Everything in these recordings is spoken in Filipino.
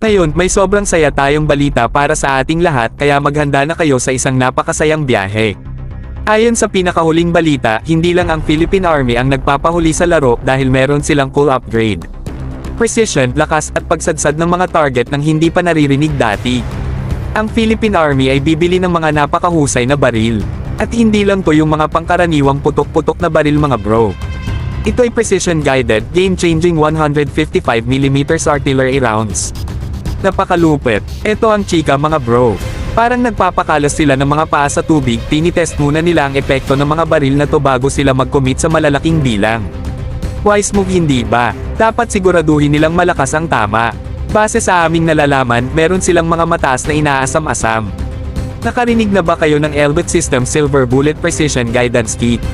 Ngayon, may sobrang saya tayong balita para sa ating lahat kaya maghanda na kayo sa isang napakasayang biyahe. Ayon sa pinakahuling balita, hindi lang ang Philippine Army ang nagpapahuli sa laro dahil meron silang cool upgrade. Precision, lakas at pagsadsad ng mga target nang hindi pa naririnig dati. Ang Philippine Army ay bibili ng mga napakahusay na baril. At hindi lang to yung mga pangkaraniwang putok-putok na baril mga bro. Ito ay precision-guided, game-changing 155mm artillery rounds. Napakalupit. Ito ang chika mga bro. Parang nagpapakalas sila ng mga paa sa tubig, tinitest muna nila ang epekto ng mga baril na to bago sila mag-commit sa malalaking bilang. Wise move hindi ba? Dapat siguraduhin nilang malakas ang tama. Base sa aming nalalaman, meron silang mga mataas na inaasam-asam. Nakarinig na ba kayo ng Elbit System Silver Bullet Precision Guidance Kit?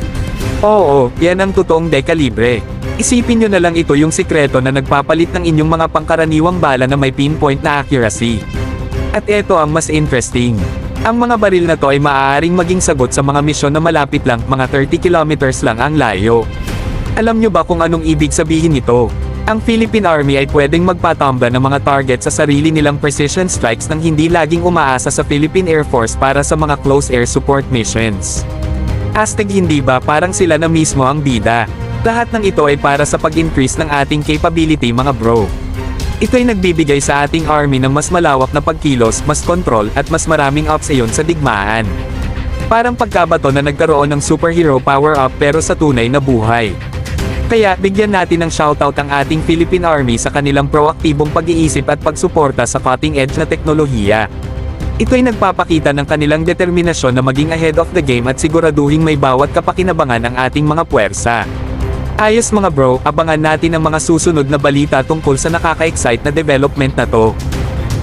Oo, yan ang totoong dekalibre. Isipin nyo na lang ito yung sikreto na nagpapalit ng inyong mga pangkaraniwang bala na may pinpoint na accuracy. At ito ang mas interesting. Ang mga baril na to ay maaaring maging sagot sa mga misyon na malapit lang, mga 30 kilometers lang ang layo. Alam nyo ba kung anong ibig sabihin nito? Ang Philippine Army ay pwedeng magpatamba ng mga target sa sarili nilang precision strikes nang hindi laging umaasa sa Philippine Air Force para sa mga close air support missions. Astig hindi ba parang sila na mismo ang bida? Lahat ng ito ay para sa pag-increase ng ating capability mga bro. Ito ay nagbibigay sa ating army ng mas malawak na pagkilos, mas control, at mas maraming opsyon sa digmaan. Parang pagkabato na nagkaroon ng superhero power-up pero sa tunay na buhay. Kaya, bigyan natin ng shoutout ang ating Philippine Army sa kanilang proaktibong pag-iisip at pagsuporta sa cutting-edge na teknolohiya. Ito ay nagpapakita ng kanilang determinasyon na maging ahead of the game at siguraduhing may bawat kapakinabangan ang ating mga puwersa. Ayos mga bro, abangan natin ang mga susunod na balita tungkol sa nakaka-excite na development na to.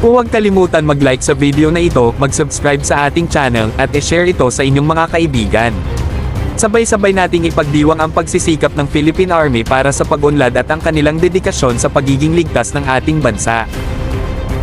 Huwag kalimutan mag-like sa video na ito, mag-subscribe sa ating channel, at i-share ito sa inyong mga kaibigan. Sabay-sabay nating ipagdiwang ang pagsisikap ng Philippine Army para sa pag-unlad at ang kanilang dedikasyon sa pagiging ligtas ng ating bansa.